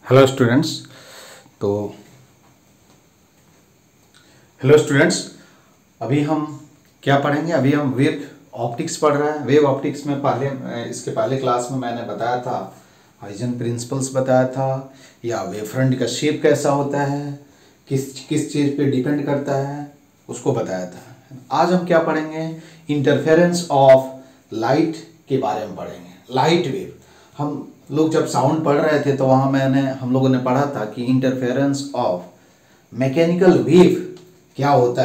Hello students. तो hello students, अभी हम क्या पढ़ेंगे? अभी हम वेव ऑप्टिक्स पढ़ रहे हैं। वेव ऑप्टिक्स में इसके पहले क्लास में मैंने बताया था, हाइजन प्रिंसिपल्स बताया था, या वेव फ्रंट का शेप कैसा होता है, किस किस चीज़ पे डिपेंड करता है, उसको बताया था। आज हम क्या पढ़ेंगे? इंटरफेरेंस ऑफ लाइट के बारे में पढ़ेंगे। लाइट वेव, हम लोग जब साउंड पढ़ रहे थे तो वहाँ हम लोगों ने पढ़ा था कि इंटरफेरेंस ऑफ मैकेनिकल वेव क्या होता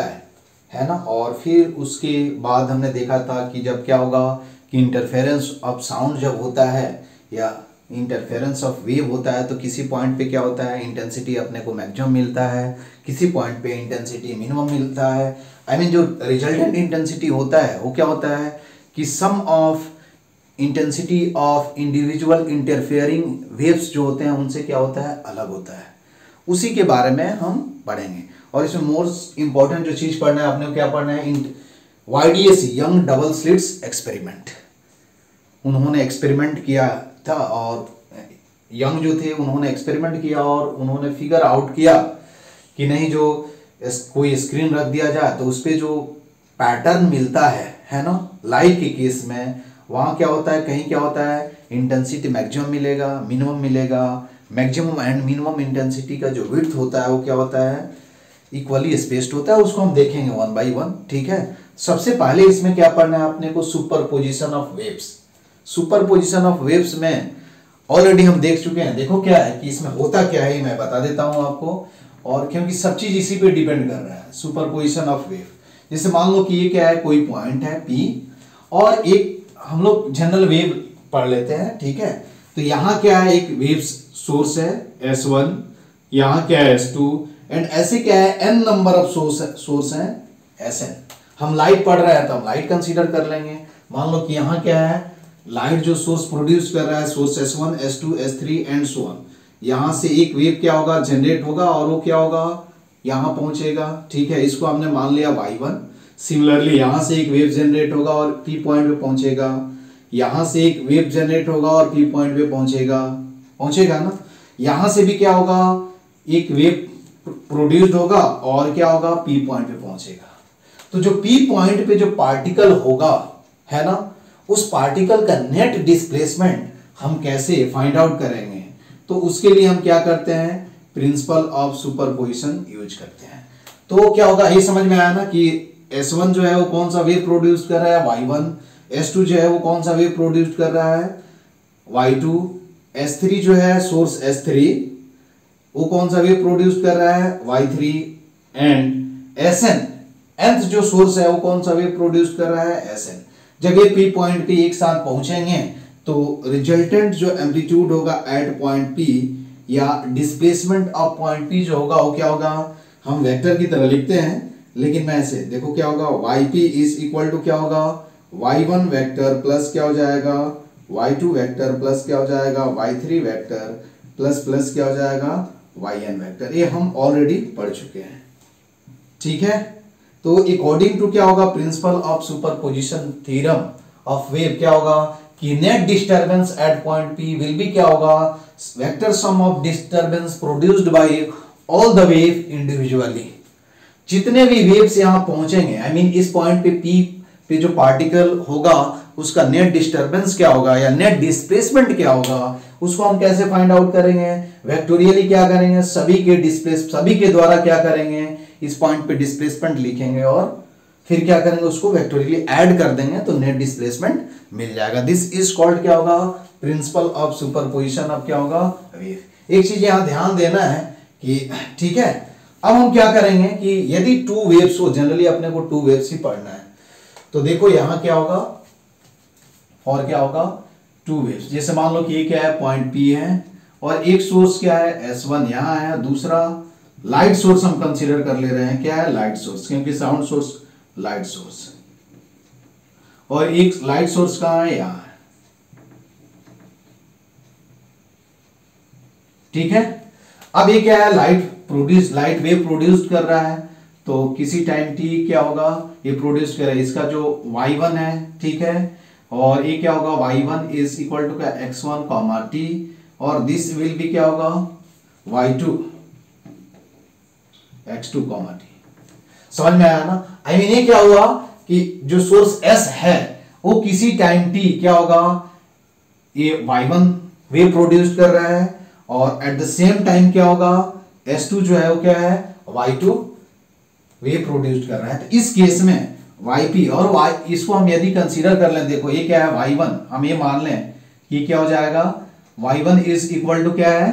है ना। और फिर उसके बाद हमने देखा था कि जब क्या होगा कि इंटरफेरेंस ऑफ साउंड जब होता है या इंटरफेरेंस ऑफ वेव होता है तो किसी पॉइंट पे क्या होता है, इंटेंसिटी अपने को मैक्सिमम मिलता है, किसी पॉइंट पे इंटेंसिटी मिनिमम मिलता है। जो रिजल्टेंट इंटेंसिटी होता है वो क्या होता है कि sum of intensity of individual interfering waves जो होते हैं उनसे क्या होता है, अलग होता है। उसी के बारे में हम पढ़ेंगे। और इसमें मोस्ट इंपॉर्टेंट जो चीज पढ़ना है आपने क्या पढ़ना है, YDS young double slits experiment. उन्होंने एक्सपेरिमेंट किया था और यंग जो थे उन्होंने एक्सपेरिमेंट किया और उन्होंने फिगर आउट किया कि नहीं, जो कोई स्क्रीन रख दिया जाए तो उस पर जो पैटर्न मिलता है ना, लाइट के केस में वहाँ क्या होता है, कहीं क्या होता है इंटेंसिटी मैक्सिमम मिलेगा, मिनिमम मिलेगा। मैक्सिमम एंड मिनिमम इंटेंसिटी का जो विड्थ होता है वो क्या होता है, इक्वली स्पेस्ड होता है। उसको हम देखेंगे वन बाय वन, ठीक है। सबसे पहले इसमें क्या पढ़ना है अपने को, superposition of waves. Superposition of waves में ऑलरेडी हम देख चुके हैं। देखो क्या है कि इसमें होता क्या है मैं बता देता हूं आपको, और क्योंकि सब चीज इसी पे डिपेंड कर रहा है। सुपरपोजिशन ऑफ वेव, जैसे मान लो कि ये क्या है, कोई पॉइंट है P और एक हम लोग जनरल वेव पढ़ लेते हैं, ठीक है। तो यहाँ क्या है, एक वेव सोर्स है S1, यहाँ क्या है S2, एंड ऐसे क्या है n नंबर ऑफ सोर्स है Sn। हम लाइट पढ़ रहे हैं तो हम लाइट कंसीडर कर लेंगे। मान लो कि यहाँ क्या है, लाइट जो सोर्स प्रोड्यूस कर रहा है, source S1, S2, S3 and so on. यहाँ से एक वेव क्या होगा, जनरेट होगा और वो क्या होगा, यहाँ पहुंचेगा, ठीक है। इसको हमने मान लिया Y1। सिमिलरली यहाँ से एक वेव जनरेट होगा और P पॉइंट पे पहुंचेगा, यहाँ से एक वेव जनरेट होगा और P पॉइंट पे पहुंचेगा ना। यहाँ से भी क्या होगा, एक वेव प्रोड्यूस्ड होगा और क्या होगा, P पॉइंट पे पहुंचेगा। तो जो P पॉइंट पे जो पार्टिकल होगा है ना, उस पार्टिकल का नेट डिस्प्लेसमेंट हम कैसे फाइंड आउट करेंगे, तो उसके लिए हम क्या करते हैं, प्रिंसिपल ऑफ सुपरपोजिशन यूज करते हैं। तो क्या होगा, ये समझ में आया ना कि S1 जो है वो कौन सा वेव प्रोड्यूस कर रहा है, Y1। S2 जो है वो कौन सा वेव प्रोड्यूस कर रहा है, Y2। S3 जो है सोर्स S3, वो कौन सा वेव प्रोड्यूस कर रहा है, Y3। एंड Sn, nth जो सोर्स है वो कौन सा वेव प्रोड्यूस कर रहा है, Sn। जब ये P पॉइंट पे एक साथ पहुंचेंगे तो रिजल्टेंट जो एम्पलीट्यूड होगा एट पॉइंट P या डिस्प्लेसमेंट ऑफ पॉइंट P जो होगा वो क्या होगा, हम वेक्टर की तरह लिखते हैं लेकिन मैं ऐसे देखो क्या होगा, yp इज इक्वल टू क्या होगा, y1 वेक्टर प्लस क्या हो जाएगा, y2 वेक्टर प्लस क्या हो जाएगा, y3 वेक्टर प्लस क्या हो जाएगा, yn वेक्टर। ये हम ऑलरेडी पढ़ चुके हैं, ठीक है। तो अकॉर्डिंग टू क्या होगा, principle of superposition theorem of wave क्या होगा कि net disturbance at point P will be क्या होगा, vector sum of disturbance produced by all the wave individually. जितने भी वेव्स यहां पहुंचेंगे इस पॉइंट पे P पे जो पार्टिकल होगा उसका नेट डिस्टर्बेंस क्या होगा या नेट डिस्प्लेसमेंट क्या होगा, उसको हम कैसे फाइंड आउट करेंगे, वेक्टोरियली क्या करेंगे, सभी के द्वारा क्या करेंगे, इस पॉइंट पे डिस्प्लेसमेंट लिखेंगे और फिर क्या करेंगे, उसको वेक्टोरियली ऐड कर देंगे तो नेट डिस्प्लेसमेंट मिल जाएगा। दिस इज कॉल्ड क्या होगा, प्रिंसिपल ऑफ सुपरपोजिशन ऑफ क्या होगा, वेव। एक चीज यहां ध्यान देना है कि ठीक है, अब हम क्या करेंगे कि यदि टू वेव्स हो, जनरली अपने को टू वेव्स ही पढ़ना है, तो देखो यहां क्या होगा और क्या होगा, टू वेव्स। जैसे मान लो कि ये क्या है, पॉइंट P है और एक सोर्स क्या है S1 यहां है, दूसरा लाइट सोर्स हम कंसीडर कर ले रहे हैं, क्या है, लाइट सोर्स, क्योंकि साउंड सोर्स लाइट सोर्स, और एक लाइट सोर्स कहां है, यहां है, ठीक है। अब ये क्या है, लाइट वेव प्रोड्यूस कर रहा है, तो किसी टाइम t क्या होगा, ये प्रोड्यूस कर रहा है, इसका जो y1 है, ठीक है, और ये क्या होगा, y1 इज इक्वल टू क्या, x1 t, और दिस विल बी क्या होगा, y2 x2 कॉमा टी। समझ में आया ना? आई मीन ये क्या हुआ कि जो सोर्स S है वो किसी टाइम t क्या होगा, ये y1 वेव प्रोड्यूस कर रहा है और एट द सेम टाइम क्या होगा, S2 जो है वो क्या है, y2 वेव प्रोड्यूस कर रहा है। तो इस केस में yp और y इसको हम यदि कंसीडर कर लें, देखो ये क्या है y1, हम ये मान लें कि क्या हो जाएगा, y1 इज इक्वल टू क्या है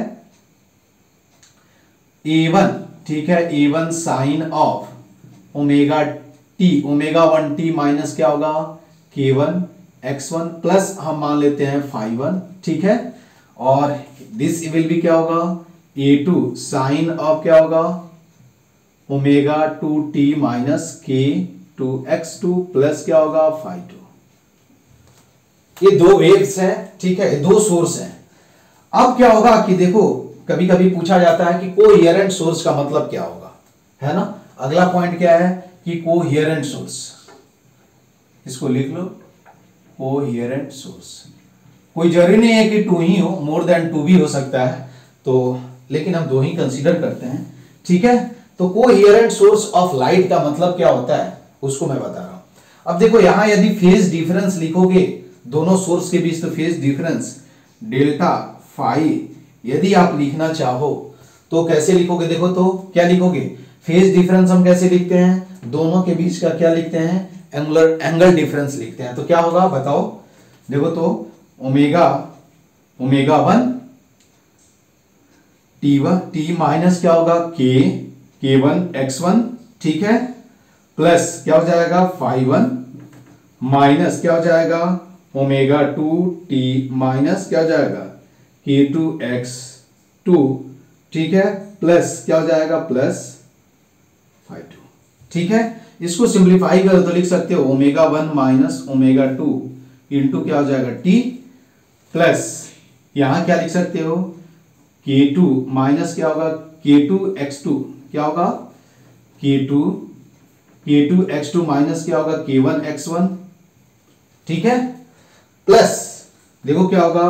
a1, ठीक है, a1 sine of omega t, omega 1t minus क्या होगा k1 x1 प्लस हम मान लेते हैं phi1, ठीक है, और दिस विल भी क्या होगा a2 साइन ऑफ क्या होगा omega 2t minus k2 x2 plus क्या होगा phi2। ये दो वेव्स हैं, ठीक है, दो सोर्स हैं। अब क्या होगा कि देखो कभी कभी पूछा जाता है कि कोहेरेंट सोर्स का मतलब क्या होगा, है ना। अगला पॉइंट क्या है कि कोहेरेंट सोर्स, इसको लिख लो कोहेरेंट सोर्स। कोई जरूरी नहीं है कि 2 ही हो, मोर देन 2 भी हो सकता है, तो लेकिन हम 2 ही कंसीडर करते हैं, ठीक है। तो कोहेरेंट सोर्स ऑफ लाइट का मतलब क्या होता है उसको मैं बता रहा हूं। अब देखो यहां यदि फेज डिफरेंस लिखोगे दोनों सोर्स के बीच, तो फेज डिफरेंस डेल्टा फाई यदि आप लिखना चाहो तो कैसे लिखोगे, देखो तो क्या लिखोगे, फेज डिफरेंस हम कैसे लिखते हैं, दोनों के बीच का क्या लिखते हैं, एंगल डिफरेंस लिखते हैं। तो क्या होगा बताओ, देखो तो ओमेगा 1 t माइनस क्या होगा k1 x1, ठीक है, प्लस क्या हो जाएगा phi1 माइनस क्या हो जाएगा ओमेगा 2t माइनस क्या हो जाएगा k2 x2, ठीक है, प्लस क्या हो जाएगा प्लस phi2, ठीक है। इसको सिंप्लीफाई करो तो लिख सकते हो ओमेगा 1 माइनस ओमेगा 2 इंटू क्या हो जाएगा t, प्लस यहां क्या लिख सकते हो k2 माइनस क्या होगा k2 x2, क्या होगा k2 x2 माइनस क्या होगा k1 x1, ठीक है, प्लस देखो क्या होगा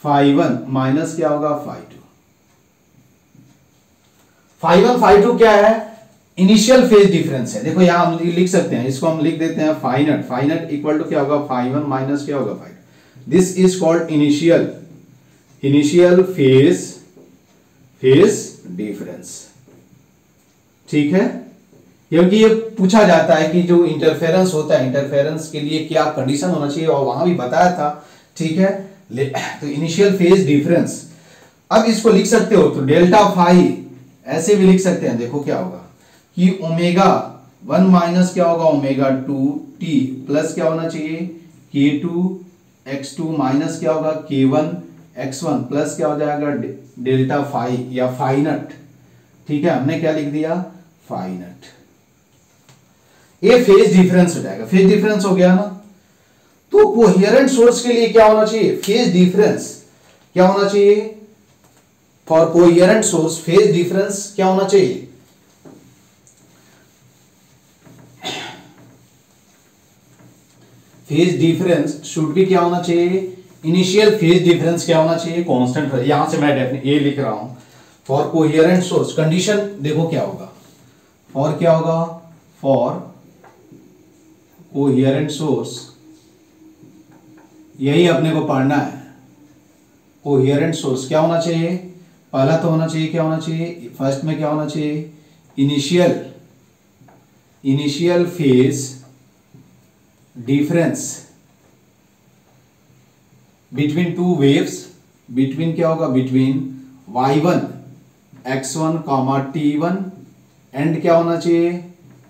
phi1 माइनस क्या होगा phi2। phi1 phi2 क्या है, इनिशियल फेज डिफरेंस है। देखो यहां हम लिख सकते हैं, इसको हम लिख देते हैं phi नट इक्वल टू क्या होगा phi1 माइनस क्या होगा phi2। This is called initial phase difference, ठीक है। क्योंकि ये पूछा जाता है कि जो इंटरफेरेंस होता है, इंटरफेरेंस के लिए क्या कंडीशन होना चाहिए, और वहां भी बताया था, ठीक है। तो इनिशियल फेज डिफरेंस, अब इसको लिख सकते हो तो डेल्टा फाई ऐसे भी लिख सकते हैं। देखो क्या होगा कि ओमेगा 1 माइनस क्या होगा ओमेगा 2t प्लस क्या होना चाहिए k2 x2 माइनस क्या होगा k1 x1 प्लस क्या हो जाएगा डेल्टा फाई या फाई नट, ठीक है, हमने क्या लिख दिया फाई नट। ये फेज डिफरेंस हो जाएगा, फेज डिफरेंस हो गया ना। तो कोहेरेंट सोर्स के लिए क्या होना चाहिए, फेज डिफरेंस क्या होना चाहिए, for coherent source phase difference क्या होना चाहिए, फेज डिफरेंस शुड भी क्या होना चाहिए, इनिशियल फेज डिफरेंस क्या होना चाहिए, कांस्टेंट। यहां से मैं डेफिनेट ये लिख रहा हूं फॉर कोहेरेंट सोर्स। कंडीशन देखो क्या होगा, फॉर क्या होगा, फॉर कोहेरेंट सोर्स, यही अपने को पढ़ना है। कोहेरेंट सोर्स क्या होना चाहिए, पहला तो होना चाहिए क्या होना चाहिए, फर्स्ट में क्या होना चाहिए, initial phase difference between two waves, between क्या होगा, between y1 x1 comma t1 and क्या होना चाहिए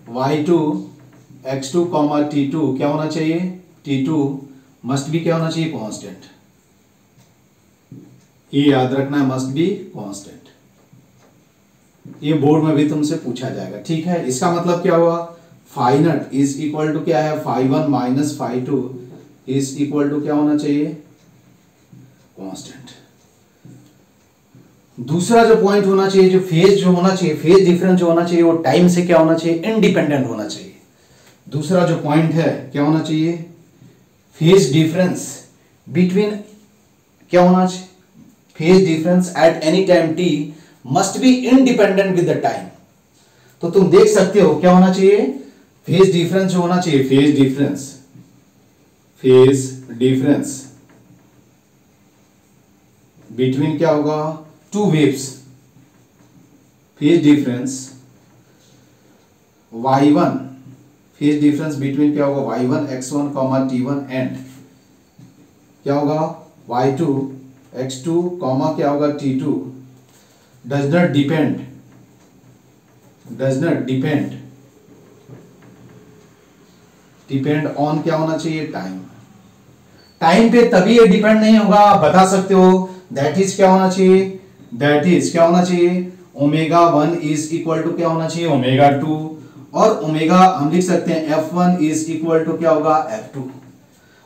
y2 x2 कॉमा t2, क्या होना चाहिए t2 मस्ट भी क्या होना चाहिए कांस्टेंट। ये याद रखना है, मस्ट बी कांस्टेंट। ये बोर्ड में भी तुमसे पूछा जाएगा, ठीक है। इसका मतलब क्या हुआ, phi naught is equal to क्या है phi1 minus phi2 is equal to क्या होना चाहिए कांस्टेंट। दूसरा जो पॉइंट होना चाहिए, जो फेज जो होना चाहिए, फेज डिफरेंस जो होना चाहिए वो टाइम से क्या होना चाहिए, इंडिपेंडेंट होना चाहिए। दूसरा जो पॉइंट है क्या होना चाहिए, फेज डिफरेंस बिटवीन क्या होना चाहिए, phase difference at any time t must be independent with the time. तो तुम देख सकते हो क्या होना चाहिए, फेज डिफरेंस जो होना चाहिए, फेज डिफरेंस बिटवीन क्या होगा, two waves, phase difference y1, phase difference between क्या होगा, y1 x1 comma t1 and क्या होगा y2 x2 कॉमा क्या होगा t2 does not depend on क्या होना चाहिए, टाइम पे तभी ये डिपेंड नहीं होगा, आप बता सकते हो दैट इज क्या होना चाहिए, ओमेगा 1 इज इक्वल टू क्या होना चाहिए, ओमेगा 2, और ओमेगा हम लिख सकते हैं f1 इज इक्वल टू क्या होगा, f2,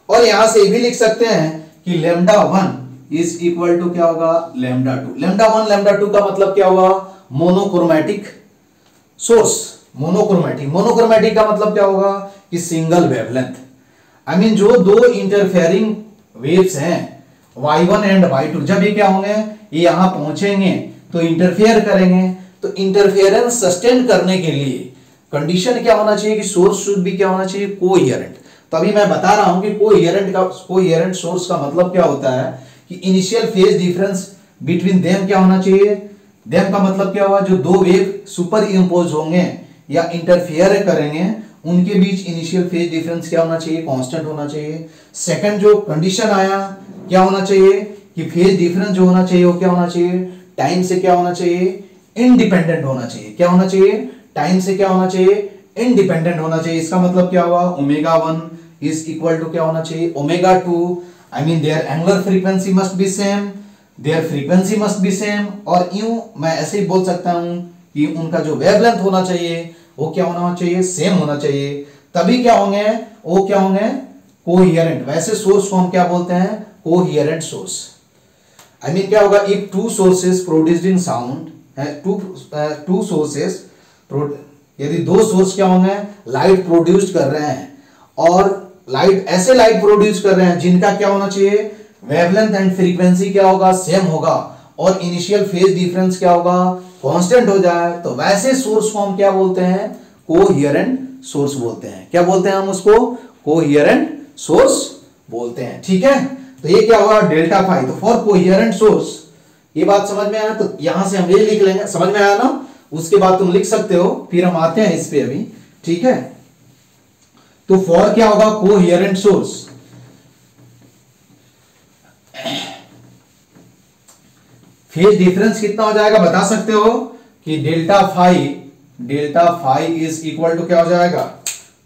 और यहां से भी लिख सकते हैं कि लैम्डा 1 इज इक्वल टू क्या होगा, लैम्डा 2। लैम्डा 1 लैम्डा 2 का मतलब क्या होगा, मोनोक्रोमैटिक सोर्स, मोनोक्रोमैटिक का मतलब क्या होगा कि सिंगल वेवलेंथ। आई मीन जो दो इंटरफेयरिंग वेव्स हैं y1 एंड y2, जब ये क्या होंगे, ये यहां पहुंचेंगे तो इंटरफेयर करेंगे, तो इंटरफेरेंस सस्टेन करने के लिए कंडीशन क्या होना चाहिए कि सोर्स शुड भी क्या होना चाहिए, कोहेरेंट। तभी मैं बता रहा हूं कि कोहेरेंट सोर्स का मतलब क्या होता है कि initial phase difference between them क्या होना चाहिए, देम का मतलब क्या हुआ, जो दो वेव सुपर इंपोज होंगे या इंटरफेयर करेंगे उनके बीच इनिशियल फेज डिफरेंस क्या होना चाहिए, कांस्टेंट होना चाहिए। सेकंड जो कंडीशन आया क्या होना चाहिए कि फेज डिफरेंस जो होना चाहिए वो क्या होना चाहिए, टाइम से क्या होना चाहिए, इंडिपेंडेंट होना चाहिए। क्या होना चाहिए, टाइम से क्या होना चाहिए, इंडिपेंडेंट होना चाहिए। इसका मतलब क्या हुआ, ओमेगा 1 इज इक्वल टू क्या होना चाहिए, omega 2। I mean their angular frequency must be same, their frequency must be same, और यूं मैं ऐसे ही बोल सकता हूं कि उनका जो वेवलेंथ होना चाहिए वो क्या होना चाहिए, सेम होना चाहिए। तभी क्या होंगे, वो क्या होंगे, कोहेरेंट। वैसे सोर्स को हम क्या बोलते हैं, कोहेरेंट सोर्स। आई मीन क्या होगा, if two sources producing sound, to sources, यदि दो सोर्स क्या होंगे, लाइट प्रोड्यूस कर रहे हैं, और लाइट ऐसे लाइट प्रोड्यूस कर रहे हैं जिनका क्या होना चाहिए, वेवलेंथ एंड फ्रीक्वेंसी क्या होगा, सेम होगा, और इनिशियल फेज डिफरेंस क्या होगा, कांस्टेंट हो जाए, तो वैसे सोर्स को हम क्या बोलते हैं, कोहेरेंट सोर्स बोलते हैं। क्या बोलते हैं हम उसको, कोहेरेंट सोर्स बोलते हैं। ठीक है, तो ये क्या होगा, डेल्टा फाई। तो फॉर कोहेरेंट सोर्स, ये बात समझ में आया, तो यहां से हम ये लिख लेंगे, समझ में आया ना, उसके बाद तुम लिख सकते हो, फिर हम आते हैं इस पे अभी। ठीक है, तो फॉर क्या होगा, कोहेरेंट सोर्स, फेज डिफरेंस कितना हो जाएगा बता सकते हो कि delta phi is equal to क्या हो जाएगा,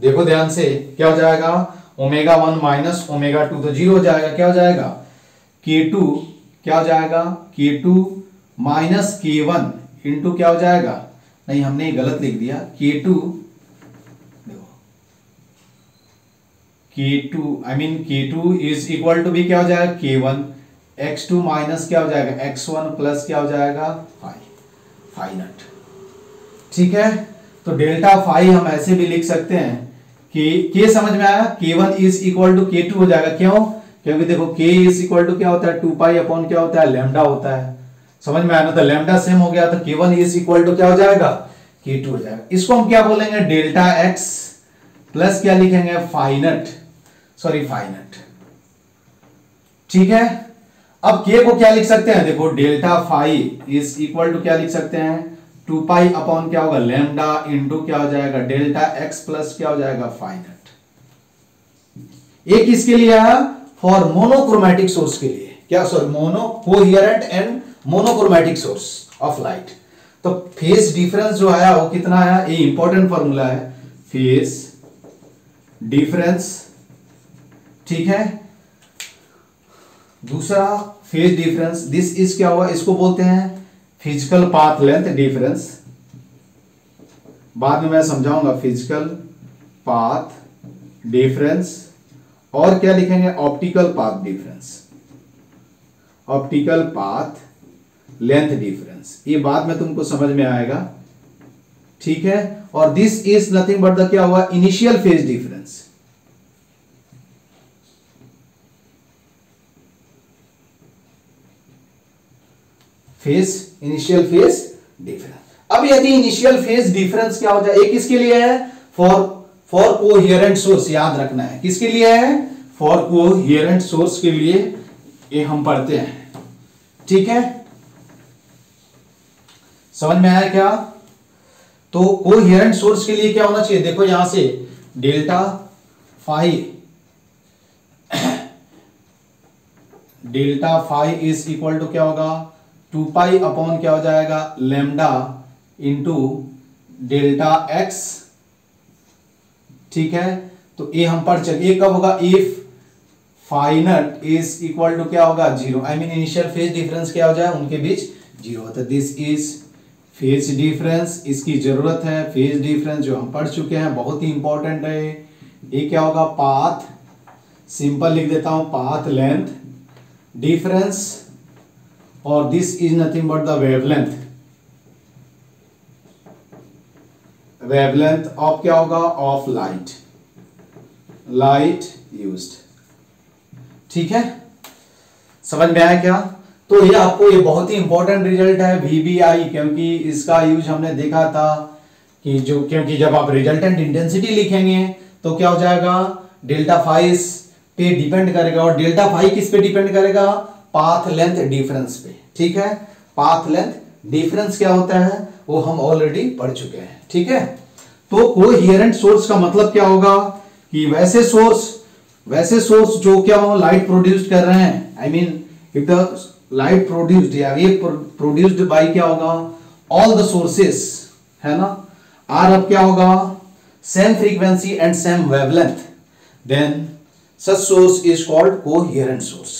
देखो ध्यान से, क्या हो जाएगा, ओमेगा 1 माइनस ओमेगा 2, तो जीरो हो जाएगा। क्या हो जाएगा, K2 क्या हो जाएगा, K2 माइनस K1 इंटू क्या हो जाएगा, नहीं हमने गलत लिख दिया, K2 I mean K2 is equal to भी क्या हो जाएगा, K1, x2 माइनस क्या हो जाएगा, x1 प्लस क्या हो जाएगा, फाई नट। ठीक है, तो डेल्टा फाई हम ऐसे भी लिख सकते हैं कि K समझ में आया, K1 is equal to K2 हो जाएगा। क्यों, क्योंकि देखो K इज इक्वल टू क्या होता है, 2 पाई अपॉन क्या होता है, लैम्डा होता है। समझ में आया ना, तो लैम्डा सेम हो गया, तो K1 इज इक्वल टू क्या हो जाएगा, K2 हो जाएगा। इसको हम क्या बोलेंगे, डेल्टा x प्लस क्या लिखेंगे, फाई नट। ठीक है, अब K को क्या लिख सकते हैं, देखो delta phi is equal to क्या लिख सकते हैं, 2 पाई अपॉन क्या होगा, लैम्डा इंटू क्या हो जाएगा, डेल्टा x प्लस क्या हो जाएगा, फाई नट। एक किसके लिए आया, फॉर मोनोक्रोमैटिक सोर्स के लिए, क्या, sorry, coherent and monochromatic source of light. तो फेज डिफरेंस जो आया वो कितना आया, ये इंपॉर्टेंट फॉर्मूला है, फेज डिफरेंस। ठीक है, दूसरा फेज डिफरेंस, दिस इज क्या हुआ, इसको बोलते हैं फिजिकल पाथ लेंथ डिफरेंस। बाद में मैं समझाऊंगा फिजिकल पाथ डिफरेंस, और क्या लिखेंगे, optical path difference, optical path length difference. ये बाद में तुमको समझ में आएगा। ठीक है, और this is nothing but the क्या हुआ, initial phase difference. Phase, initial phase difference. अब यदि इनिशियल फेज डिफरेंस क्या हो जाए, एक किसके लिए है, फॉर कोहेरेंट सोर्स, याद रखना है किसके लिए है, फॉर कोहेरेंट सोर्स के लिए ये हम पढ़ते हैं, ठीक है, समझ में आया क्या। तो कोहेरेंट सोर्स के लिए क्या होना चाहिए, देखो यहां से delta phi is equal to क्या होगा, 2 पाई अपॉन क्या हो जाएगा, लैम्डा इंटू डेल्टा एक्स, ठीक है। तो ये हम पढ़ चुके, ये कब होगा, if phi naught is equal to क्या होगा, 0, I mean initial phase difference क्या हो जाए उनके बीच 0 होता है। दिस इज फेज डिफरेंस, इसकी जरूरत है, फेज डिफरेंस जो हम पढ़ चुके हैं, बहुत ही इंपॉर्टेंट है। ये क्या होगा, पाथ, सिंपल लिख देता हूं, पाथ लेंथ डिफरेंस, और this is nothing but the wavelength of क्या होगा, ऑफ लाइट यूज्ड, ठीक है, समझ में आया क्या। तो ये आपको, ये बहुत ही इंपॉर्टेंट रिजल्ट है VBI, क्योंकि इसका यूज हमने देखा था कि क्योंकि जब आप रिजल्टेंट इंटेंसिटी लिखेंगे तो क्या हो जाएगा, डेल्टा फाई पे डिपेंड करेगा, और डेल्टा फाई किस पे डिपेंड करेगा, पाथ लेंथ डिफरेंस पे, ठीक है। पाथ लेंथ डिफरेंस क्या होता है वो हम ऑलरेडी पढ़ चुके हैं, ठीक है। तो कोहेरेंट सोर्स का मतलब क्या होगा कि वैसे सोर्स जो क्या हो, लाइट प्रोड्यूस कर रहे हैं, I mean if the light produced, या ये प्रोड्यूस्ड बाय क्या होगा, ऑल द सोर्सेस, है ना, आर अब क्या होगा, same frequency and same wavelength, then such source is called coherent source,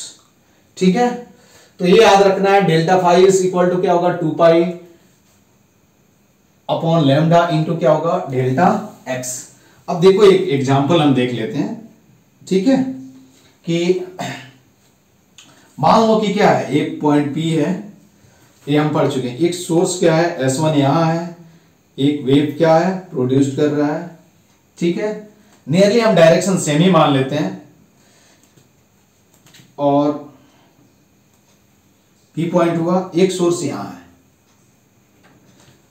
ठीक है। तो ये याद रखना है, delta phi is equal to क्या होगा, 2 पाई अपॉन लैम्डा इंटू क्या होगा, डेल्टा एक्स। अब देखो एक एग्जांपल हम देख लेते हैं, ठीक है, कि मान लो कि क्या है, एक पॉइंट P है, ये हम पढ़ चुके हैं, एक सोर्स क्या है S1 यहां है, एक वेव क्या है प्रोड्यूस कर रहा है, ठीक है, नियरली हम डायरेक्शन सेम ही मान लेते हैं, और P पॉइंट हुआ, एक सोर्स यहां है,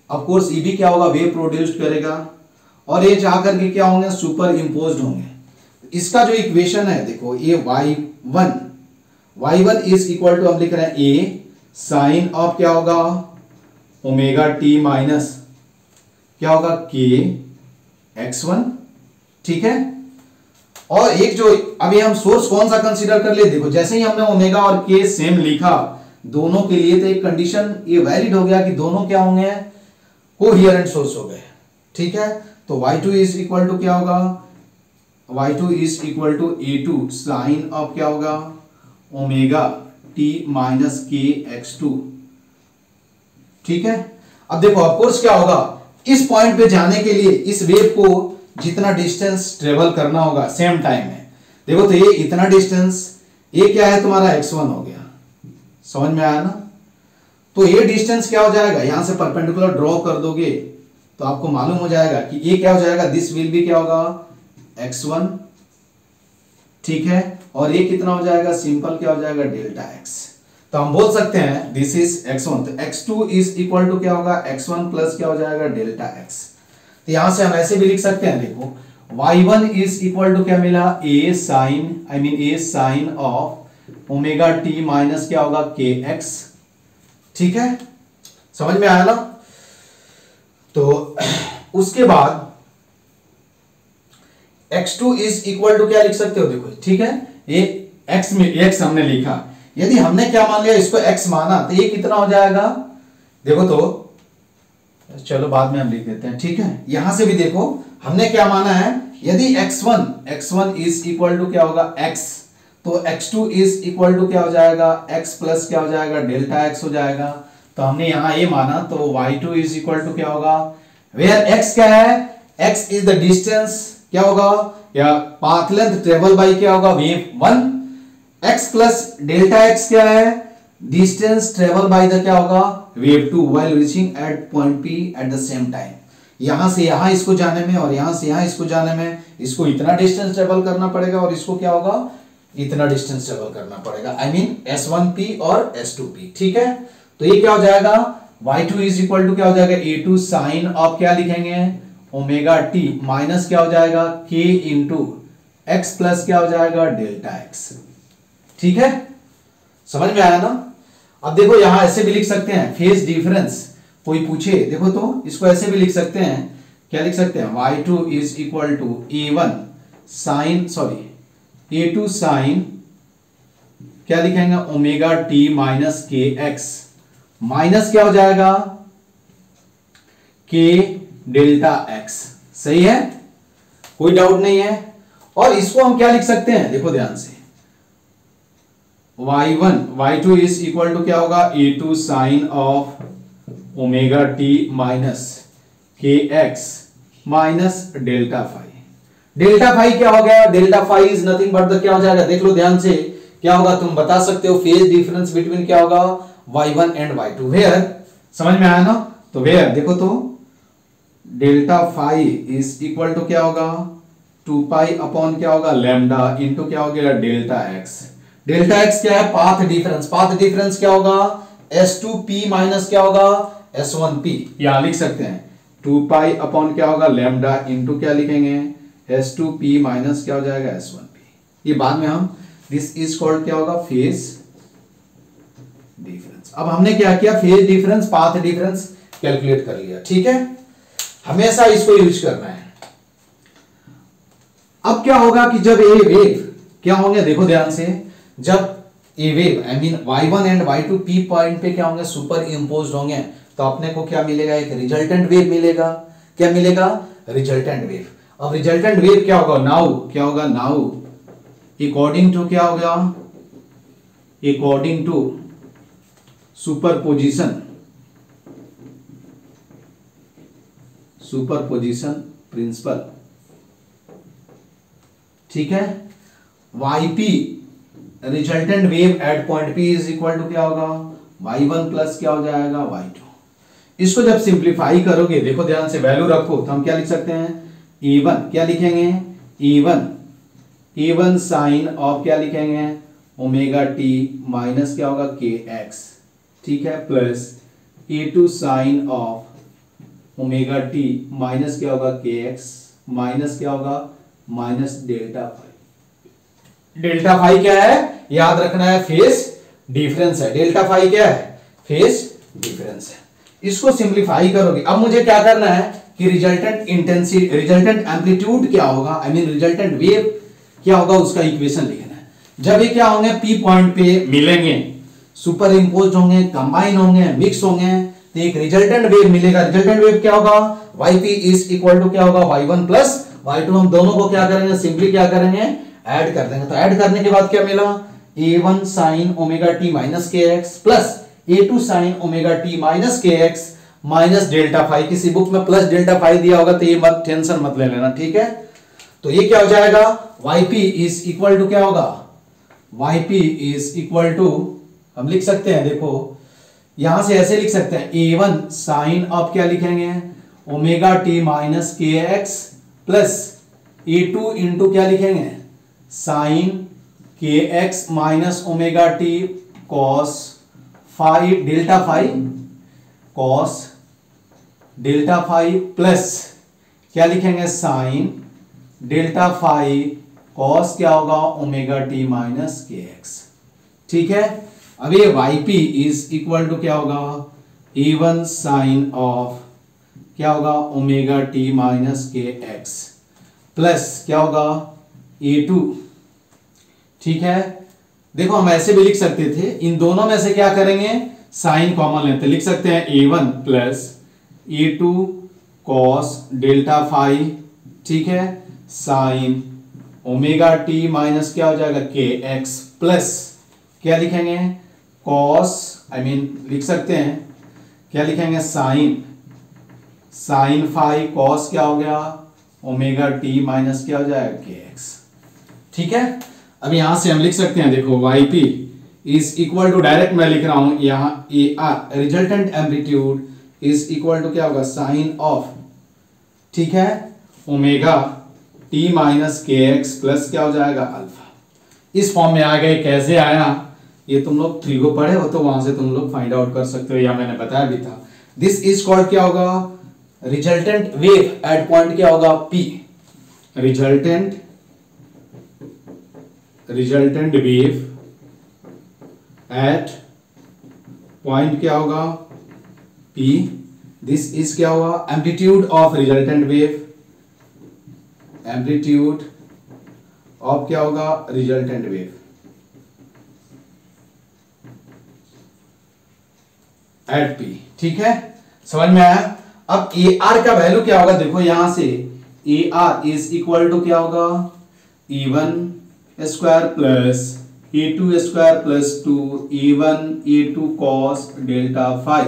ऑफ कोर्स EB क्या होगा, वेव प्रोड्यूस करेगा, और ये जाकर के क्या होंगे, सुपर इम्पोज्ड होंगे। इसका जो इक्वेशन है देखो, ये y1 इज इक्वल टू हम लिख रहे हैं A साइन ऑफ क्या होगा, ओमेगा t माइनस क्या होगा, K x1, ठीक है। और एक जो अभी हम सोर्स कौन सा कंसीडर कर ले, देखो जैसे ही हमने ओमेगा और K सेम लिखा दोनों के लिए, तो एक कंडीशन ये वैलिड हो गया कि दोनों क्या होंगे, कोहेरेंट सोर्स हो गए, ठीक है। तो y2 इज इक्वल टू क्या होगा, y2 is equal to A2 sine of क्या होगा, omega t minus K x2, ठीक है। अब देखो ऑफकोर्स क्या होगा, इस पॉइंट पे जाने के लिए इस वेव को जितना डिस्टेंस ट्रेवल करना होगा सेम टाइम में, देखो तो ये इतना डिस्टेंस, ये क्या है तुम्हारा x1 हो गया, समझ में आया ना। तो ये डिस्टेंस क्या हो जाएगा, यहां से परपेंडिकुलर ड्रॉ कर दोगे तो आपको मालूम हो जाएगा कि ये क्या हो जाएगा, दिस विल बी क्या होगा, x1, ठीक है, और ये कितना हो जाएगा, सिंपल क्या हो जाएगा, डेल्टा x। तो हम बोल सकते हैं दिस इज x1, तो x2 इज इक्वल टू क्या होगा, x1 प्लस क्या हो जाएगा, डेल्टा x। तो यहां से हम ऐसे भी लिख सकते हैं, देखो y1 इज इक्वल टू क्या मिला, a sine of omega t minus क्या होगा, kx, ठीक है, समझ में आया ना। तो उसके बाद x2 इज इक्वल टू क्या लिख सकते हो, देखो ठीक है, ये x हमने लिखा, यदि हमने क्या मान लिया, इसको x माना, तो ये कितना हो जाएगा, देखो तो चलो बाद में हम लिख देते हैं, ठीक है। यहां से भी देखो हमने क्या माना है, यदि x1 इज इक्वल टू क्या होगा, x, तो x2 इज इक्वल टू क्या हो जाएगा, x प्लस क्या हो जाएगा, डेल्टा x हो जाएगा। तो हमने यहां ये माना, तो y2 इज इक्वल टू क्या होगा, वेयर x क्या है, x इज द डिस्टेंस क्या होगा, या पाथ लेंथ ट्रेवल बाय क्या होगा, wave 1, x plus delta x क्या है, डिस्टेंस ट्रेवल बाय द क्या होगा, wave 2 while reaching at point P at the same time. यहां से यहां इसको जाने में और यहां से यहां इसको जाने में, इसको इतना डिस्टेंस ट्रेवल करना पड़ेगा और इसको क्या होगा, इतना डिस्टेंस ट्रेवल करना पड़ेगा, आई मीन S1P और S2P, ठीक है। तो ये क्या हो जाएगा, y2 इज इक्वल टू क्या हो जाएगा, a2 साइन ऑफ क्या लिखेंगे, ओमेगा टी माइनस क्या हो जाएगा, k इंटू एक्स प्लस क्या हो जाएगा, डेल्टा एक्स। ठीक है, समझ में आया ना। अब देखो यहां ऐसे भी लिख सकते हैं फेज डिफरेंस, कोई पूछे देखो तो इसको ऐसे भी लिख सकते हैं, क्या लिख सकते हैं, y2 is equal to a1 sine a2 sine क्या लिखेंगे, ओमेगा टी माइनस के एक्स माइनस क्या हो जाएगा, के डेल्टा एक्स। सही है, कोई डाउट नहीं है। और इसको हम क्या लिख सकते हैं, देखो ध्यान से, y2 इज इक्वल टू क्या होगा, a2 sine of omega T minus के x minus delta phi. Delta phi क्या हो गया, delta phi is nothing but the क्या हो जाएगा, देख लो ध्यान से क्या होगा, तुम बता सकते हो फेज डिफरेंस बिटवीन क्या होगा, y1 एंड y2। वेयर, समझ में आया ना। तो वेयर देखो तो delta phi is equal to क्या होगा, 2 पाई अपॉन क्या होगा, लैम्डा इंटू क्या हो गया, डेल्टा एक्स। डेल्टा एक्स क्या है, पाथ डिफरेंस। पाथ डिफरेंस क्या होगा, s2p माइनस क्या होगा, s1p। यहां लिख सकते हैं 2 पाई अपॉन क्या होगा, लैम्डा इंटू क्या लिखेंगे, s2p माइनस क्या हो जाएगा, s1p। ये बाद में हम दिस इज कॉल्ड क्या होगा, फेज डिफरेंस। अब हमने क्या किया, phase difference path difference calculate कर लिया। ठीक है, हमेशा इसको यूज करना है। अब क्या होगा कि जब ए वेव क्या होंगे, देखो ध्यान से, जब a wave I mean y1 and y2 p point पे क्या होंगे, सुपर इंपोज्ड होंगे, तो अपने को क्या मिलेगा, एक रिजल्टेंट वेव मिलेगा। क्या मिलेगा, रिजल्टेंट वेव। अब रिजल्टेंट वेव क्या होगा, नाउ क्या होगा, नाउ अकॉर्डिंग टू क्या होगा, अकॉर्डिंग टू सुपरपोजिशन प्रिंसिपल। ठीक है, yp resultant wave at point p is equal to क्या होगा, y1 प्लस क्या हो जाएगा, y2। इसको जब सिंप्लीफाई करोगे, देखो ध्यान से वैल्यू रखो, तो हम क्या लिख सकते हैं, a1 क्या लिखेंगे, a1 साइन ऑफ क्या लिखेंगे, ओमेगा टी माइनस क्या होगा, के एक्स। ठीक है, plus a2 sine of omega T minus क्या होगा, के एक्स माइनस क्या होगा, minus delta phi. Delta phi क्या है, याद रखना है, फेज डिफरेंस है। डेल्टा फाई क्या है, फेज डिफरेंस है। इसको सिंप्लीफाई करोगे, अब मुझे क्या करना है कि रिजल्टेंट इंटेंसिटी, रिजल्टेंट एम्पलीट्यूड क्या होगा, आई मीन रिजल्टेंट वेव क्या होगा, उसका इक्वेशन लिखना है। जब ये क्या होंगे, पी पॉइंट पे मिलेंगे, सुपर इंपोज्ड होंगे, कंबाइन होंगे, मिक्स होंगे, तो एक रिजल्टेंट वेव मिलेगा। रिजल्टेंट वेव क्या होगा, yp इज इक्वल टू क्या होगा, y1 प्लस y2। हम दोनों को क्या करेंगे, सिंपली क्या करेंगे, ऐड कर देंगे। तो ऐड करने के बाद क्या मिला, a1 sine omega T minus के x plus a2 sine omega T minus के एक्स माइनस डेल्टा फाई। किसी बुक में प्लस डेल्टा फाई दिया होगा तो ये मत टेंशन मत ले लेना। ठीक है, तो ये क्या हो जाएगा, yp इज इक्वल टू क्या होगा, yp इज इक्वल टू, हम लिख सकते हैं, देखो यहां से ऐसे लिख सकते हैं, a1 साइन ऑफ क्या लिखेंगे, ओमेगा टी माइनस के एक्स प्लस a2 इंटू क्या लिखेंगे, sine k x minus omega t cos phi delta phi, cos delta phi plus क्या लिखेंगे, साइन डेल्टा फाई कॉस क्या होगा, ओमेगा टी माइनस के एक्स। ठीक है, अब ये yp इज इक्वल टू क्या होगा, a1 साइन ऑफ क्या होगा, ओमेगा टी माइनस के एक्स प्लस क्या होगा, a2। ठीक है, देखो हम ऐसे भी लिख सकते थे, इन दोनों में से क्या करेंगे, साइन कॉमन लेते, लिख सकते हैं a1 plus a2 cos delta phi. ठीक है, साइन ओमेगा टी माइनस क्या हो जाएगा, के एक्स प्लस क्या लिखेंगे, कॉस आई मीन लिख सकते हैं, क्या लिखेंगे, साइन फाई कॉस क्या हो गया, ओमेगा टी माइनस क्या हो जाएगा, के एक्स। ठीक है, अब यहां से हम लिख सकते हैं, देखो yp is equal to, direct मैं लिख रहा हूं यहां, resultant amplitude is equal to क्या होगा, साइन ऑफ, ठीक है, ओमेगा टी माइनस के एक्स प्लस क्या हो जाएगा, अल्फा। इस फॉर्म में आ गए। कैसे आया, ये तुम लोग 3 को पढ़े हो तो वहां से तुम लोग फाइंड आउट कर सकते हो, या मैंने बताया भी था। दिस इज कॉल्ड क्या होगा, रिजल्टेंट वेव एट पॉइंट क्या होगा P, resultant wave at point क्या होगा P। दिस इज क्या होगा, amplitude of resultant wave, amplitude of क्या होगा रिजल्टेंट वेव एट P। ठीक है, समझ में आया। अब ए आर का वैल्यू क्या होगा, देखो यहां से A R is equal to क्या होगा E1 square plus E2 square plus 2 E1 E2 cos delta phi.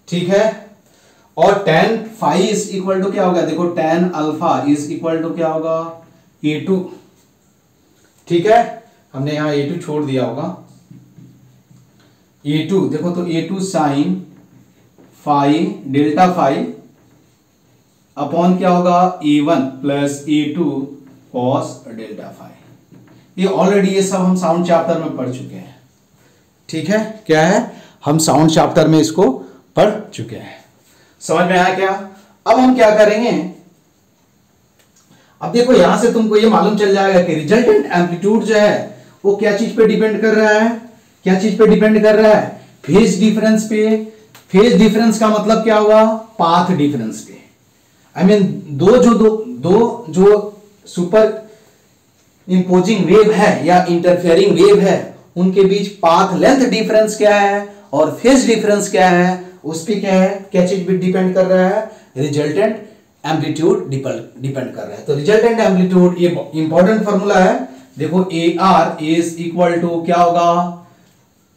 ठीक है, और tan phi is equal to क्या होगा, देखो tan alpha is equal to क्या होगा E2। ठीक है, हमने यहां E2 छोड़ दिया होगा, E2 देखो तो E2 sine phi delta phi upon क्या होगा E1 plus E2 cos delta phi. ये ऑलरेडी ये सब हम साउंड चैप्टर में पढ़ चुके हैं। ठीक है, क्या है, हम साउंड चैप्टर में इसको पढ़ चुके हैं। समझ में आया क्या। अब हम क्या करेंगे, अब देखो यहां से तुमको ये मालूम चल जाएगा कि रिजल्टेंट एम्पलीट्यूड जो है वो क्या चीज पे डिपेंड कर रहा है, क्या चीज पे डिपेंड कर रहा है, फेज डिफरेंस पे। फेज डिफरेंस का मतलब क्या हुआ, पाथ डिफरेंस पे। आई मीन दो जो सुपर इंपोजिंग वेव है या इंटरफेयरिंग वेव है उनके बीच पाथ लेंथ डिफरेंस क्या है और फेज डिफरेंस क्या है, उस पे क्या है, क्या चीज भी डिपेंड कर रहा है, रिजल्टेंट एम्पलीट्यूड डिपेंड कर रहा है। तो रिजल्टेंट एम्पलीट्यूड ये इंपॉर्टेंट फॉर्मूला है। देखो A R is equal to क्या होगा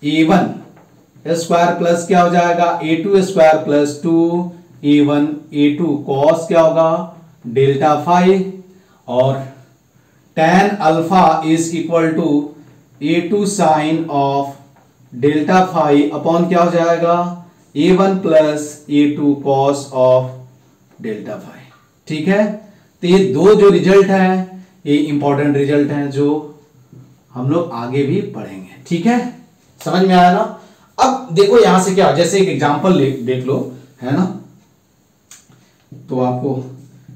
A1 स्क्वायर प्लस क्या हो जाएगा A2 square plus 2 A1 A2 cos क्या होगा डेल्टा फाई, और tan alpha is equal to A2 sine of delta phi upon क्या हो जाएगा A1 plus A2 cos of delta phi. ठीक है, तो ये दो जो रिजल्ट है ये इंपॉर्टेंट रिजल्ट हैं जो हम लोग आगे भी पढ़ेंगे। ठीक है, समझ में आया ना। अब देखो यहां से क्या, जैसे एक एग्जांपल देख लो, है ना। तो आपको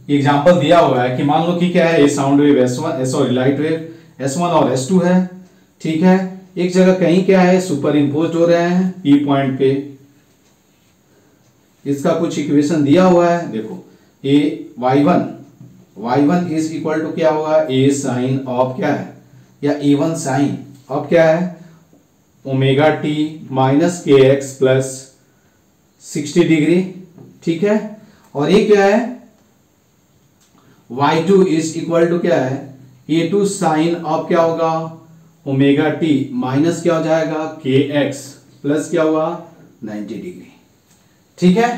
एग्जांपल दिया हुआ है कि मान लो कि क्या है, ये sound wave S1 sorry light wave S1 और S2 है। ठीक है, एक जगह कहीं क्या है सुपर इम्पोज हो रहे हैं P पॉइंट पे। इसका कुछ इक्वेशन दिया हुआ है, देखो ए y1 इज इक्वल टू क्या होगा A साइन ऑफ क्या है, या A1 साइन ऑफ क्या है ओमेगा टी माइनस के एक्स प्लस 60 डिग्री। ठीक है, और ये क्या है y2 इज इक्वल टू क्या है A2 साइन ऑफ क्या होगा ओमेगा टी माइनस क्या हो जाएगा के एक्स प्लस क्या होगा 90 डिग्री। ठीक है,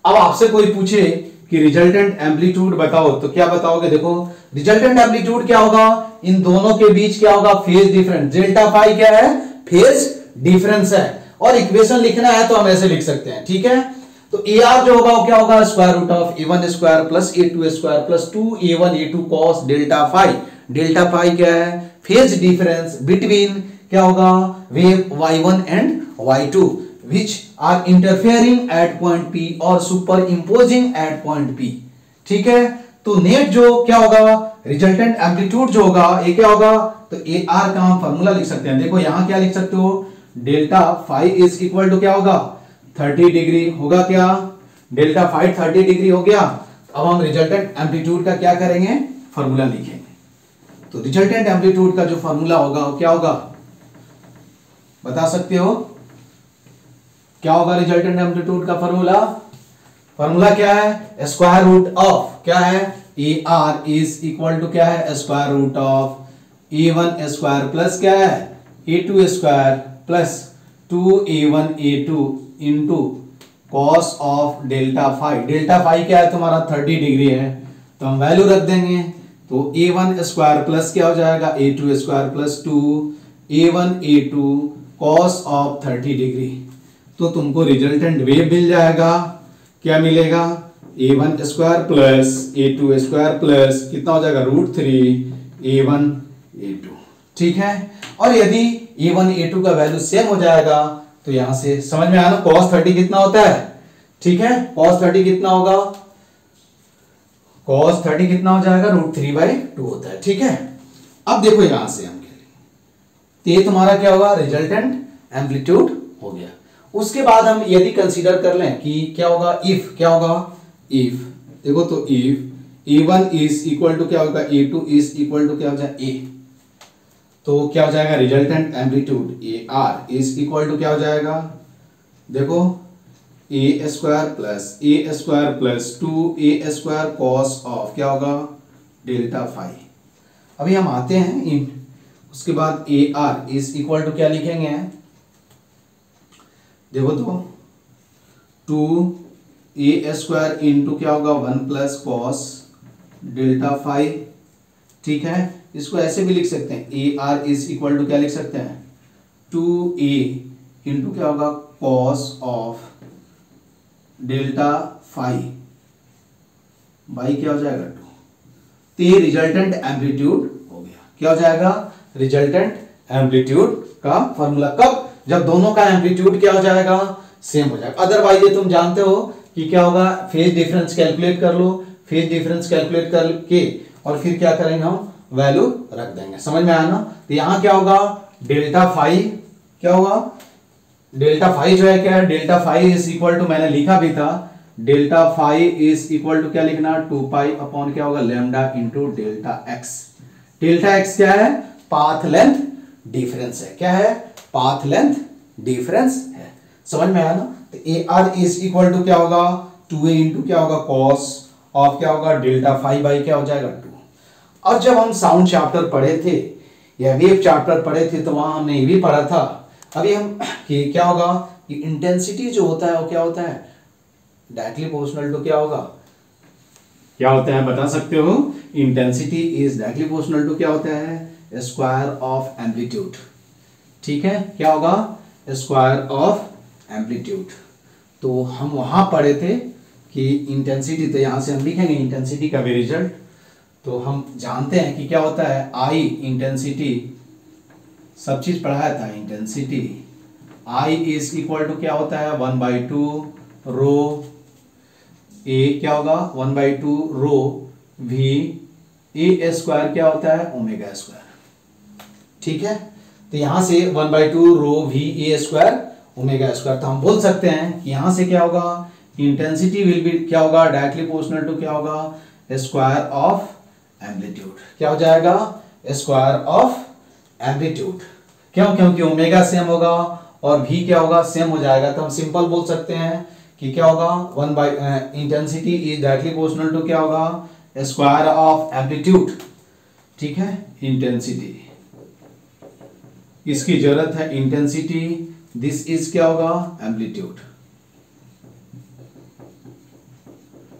अब आपसे कोई पूछे कि रिजल्टेंट एम्पलीट्यूड बताओ तो क्या बताओगे, देखो रिजल्टेंट एम्पलीट्यूड क्या होगा, इन दोनों के बीच क्या होगा फेज डिफरेंस, डेल्टा फाई क्या है फेज डिफरेंस है, और इक्वेशन लिखना है तो हम ऐसे लिख सकते हैं। ठीक है, तो ए आर जो होगा वो क्या होगा square root of A1 square plus A2 square plus 2 A1 A2 cos delta phi. Delta phi क्या है फेज डिफरेंस बिटवीन क्या होगा wave y1 and y2 which are interfering at point P और superimposing at point P। ठीक है, तो net जो क्या होगा रिजल्टेंट एम्पलीट्यूड जो होगा ये क्या होगा, तो ए आर का हम फॉर्मूला लिख सकते हैं। देखो यहां क्या लिख सकते हो, delta phi is equal to क्या होगा 30 डिग्री होगा, क्या डेल्टा फाई 30 डिग्री हो गया। अब हम रिजल्टेंट एम्पलीट्यूड का क्या करेंगे फॉर्मूला लिखेंगे। तो रिजल्टेंट एम्पलीट्यूड का जो फॉर्मूला होगा वो क्या होगा बता सकते हो, क्या होगा रिजल्टेंट एम्पलीट्यूड का फॉर्मूला क्या है स्क्वायर रूट ऑफ क्या है A R is equal to क्या है square root of A1 square plus क्या है A2 square plus 2A1 A2 into cos of delta phi. Delta phi क्या है तुम्हारा 30 डिग्री है, तो हम वैल्यू रख देंगे। तो A1 स्क्वायर प्लस क्या हो जाएगा A2 square plus 2A1 A2 cos of 30 degree. तो तुमको रिजल्टेंट वेव मिल जाएगा, क्या मिलेगा A1 square plus A2 square plus कितना हो जाएगा √3 A1 A2। ठीक है, और यदि A1 A2 का वैल्यू सेम हो जाएगा, तो यहां से समझ में आया ना cos 30 कितना होता है, ठीक है, cos 30 कितना होगा, cos 30 कितना हो जाएगा, √3/2 होता है, ठीक है। अब देखो यहां से हम तो ये तुम्हारा क्या होगा, रिजल्टेंट एम्पलीट्यूड हो गया। उसके बाद हम यदि कंसीडर कर लें कि क्या होगा, इफ क्या होगा, इफ देखो तो if A1 is equal to क्या होगा, A2 इज इक्वल टू क्या हो जाएगा A, तो क्या हो जाएगा, resultant amplitude AR is equal to क्या हो जाएगा, देखो A² plus A² plus 2A² cos of क्या होगा, डेल्टा फाई। अभी हम आते हैं इन, उसके बाद AR इज इक्वल टू क्या लिखेंगे, देखो तो 2A² इंटू क्या होगा 1 प्लस कॉस डेल्टा फाई, ठीक है। इसको ऐसे भी लिख सकते हैं, AR इज इक्वल टू क्या लिख सकते हैं, 2A इंटू क्या होगा cos of delta phi by क्या हो जाएगा 2, तो ये रिजल्टेंट एम्पलीट्यूड हो गया। क्या हो जाएगा, रिजल्टेंट एम्पलीट्यूड का फॉर्मूला कब, जब दोनों का एम्पलीट्यूड क्या हो जाएगा, सेम हो जाएगा। अदरवाइज ये तुम जानते हो कि क्या होगा, फेज डिफरेंस कैलकुलेट कर लो, फेज डिफरेंस कैलकुलेट करके और फिर क्या करेंगे हम, वैल्यू रख देंगे, समझ में आया ना। तो यहां क्या होगा, डेल्टा फाई क्या होगा, डेल्टा फाई जो है क्या है, delta phi is equal to, मैंने लिखा भी था, delta phi is equal to क्या लिखना, 2 अपॉन क्या होगा lambda into delta x. Delta x क्या है, पाथ लेंथ डिफरेंस है, क्या है, पाथ लेंथ डिफरेंस है, समझ में आया ना। तो AR इज इक्वल टू क्या होगा, 2A इंटू क्या होगा कॉस ऑफ क्या होगा डेल्टा फाई बाई क्या हो जाएगा 2। और जब हम साउंड चैप्टर पढ़े थे या वेव चैप्टर पढ़े थे तो वहां हमने ये भी पढ़ा था, अभी हम कि क्या होगा कि इंटेंसिटी जो होता है वो क्या होता है, डायरेक्टली प्रोपोर्शनल टू क्या होगा, क्या होता है बता सकते हो, intensity is directly proportional to क्या होता है, स्क्वायर ऑफ एम्पलीट्यूड, ठीक है, क्या होगा, स्क्वायर ऑफ एम्पलीट्यूड। तो हम वहां पढ़े थे कि इंटेंसिटी, तो यहां से हम लिखेंगे इंटेंसिटी का भी रिजल्ट, तो हम जानते हैं कि क्या होता है, आई इंटेंसिटी, सब चीज पढ़ाया था, intensity I is equal to क्या होता है 1/2 रो ए, क्या होगा 1/2 रो वी ए स्क्वायर क्या होता है ओमेगा स्क्वायर, ठीक है। तो यहां से 1/2 rho V A square omega square, तो हम बोल सकते हैं कि यहां से क्या होगा, इंटेंसिटी विल बी क्या होगा, डायरेक्टली प्रोपोर्शनल टू क्या होगा स्क्वायर ऑफ एम्पलीट्यूड, क्या हो जाएगा स्क्वायर ऑफ एम्पलीट्यूड, क्यों, क्योंकि ओमेगा सेम होगा और भी क्या होगा सेम हो जाएगा। तो हम सिंपल बोल सकते हैं कि क्या होगा intensity is directly proportional to क्या होगा स्क्वायर ऑफ एम्पलीट्यूड, ठीक है। इंटेंसिटी इसकी जरूरत है, इंटेंसिटी दिस इज क्या होगा एम्पलीट्यूड,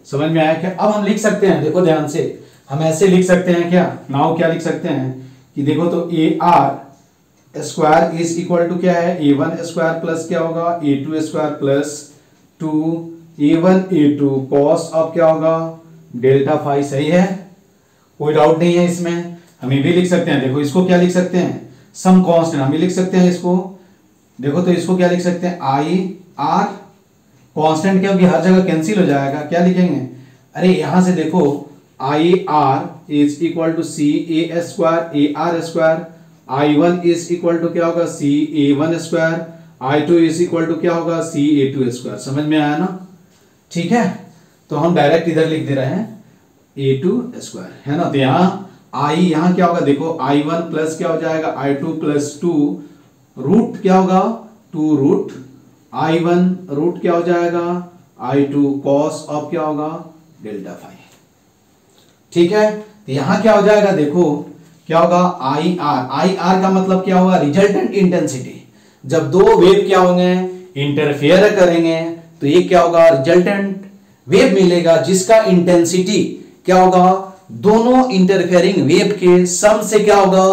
समझ में आया क्या। अब हम लिख सकते हैं, देखो ध्यान से, हम ऐसे लिख सकते हैं क्या, नाउ क्या लिख सकते हैं कि देखो तो AR square is equal to क्या है, A1 स्क्वायर प्लस क्या होगा A2 square plus 2A1 A2 cos of क्या होगा डेल्टा फाई, सही है, कोई डाउट नहीं है इसमें। हम ये भी लिख सकते हैं, देखो इसको क्या लिख सकते हैं, सम कांस्टेंट, हम भी लिख सकते हैं इसको, देखो तो इसको क्या लिख सकते हैं IR कांस्टेंट, क्योंकि हर जगह कैंसिल हो जाएगा, क्या लिखेंगे, अरे यहां से देखो IR is equal to CA square AR square, I1 is equal to क्या होगा CA1 square, I2 is equal to क्या होगा CA2 स्क्वायर, समझ में आया ना, ठीक है। तो हम डायरेक्ट इधर लिख दे रहे हैं A2 स्क्वायर, है ना। तो यहाँ क्या होगा, देखो I1 प्लस क्या हो जाएगा I2 प्लस 2 रूट क्या होगा 2 रूट I1 रूट क्या हो जाएगा I2 कॉस ऑफ क्या होगा डेल्टा फाई, ठीक है। तो यहां क्या हो जाएगा, देखो क्या होगा IR का मतलब क्या होगा, रिजल्टेंट इंटेंसिटी। जब दो वेव क्या होंगे इंटरफेयर करेंगे तो ये क्या होगा, रिजल्टेंट वेव मिलेगा जिसका इंटेंसिटी क्या होगा दोनों इंटरफेयरिंग वेव के सम से क्या होगा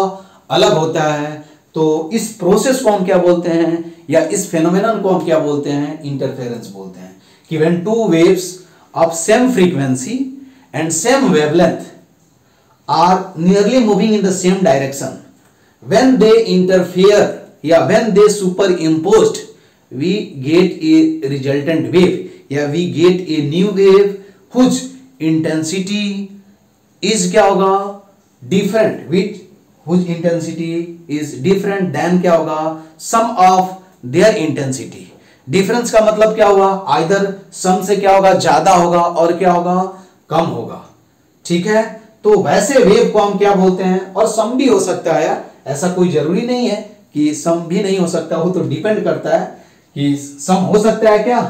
अलग होता है। तो इस प्रोसेस को हम क्या बोलते हैं, या इस फेनोमेनन को हम क्या बोलते हैं, इंटरफेरेंस बोलते हैं। कि when two waves of same frequency and same wavelength are nearly moving in the same direction, when they interfere या when they superimposed we get a resultant wave या we get a new wave whose intensity is क्या होगा different which whose intensity is different than क्या होगा sum of their intensity. Difference का मतलब क्या हुआ आइदर सम से क्या होगा ज्यादा होगा और क्या होगा कम होगा। ठीक है, तो वैसे वेव को हम क्या बोलते हैं, और सम भी हो सकता है, ऐसा कोई जरूरी नहीं है कि सम भी नहीं हो सकता, वो तो डिपेंड करता है कि सम हो सकता है क्या,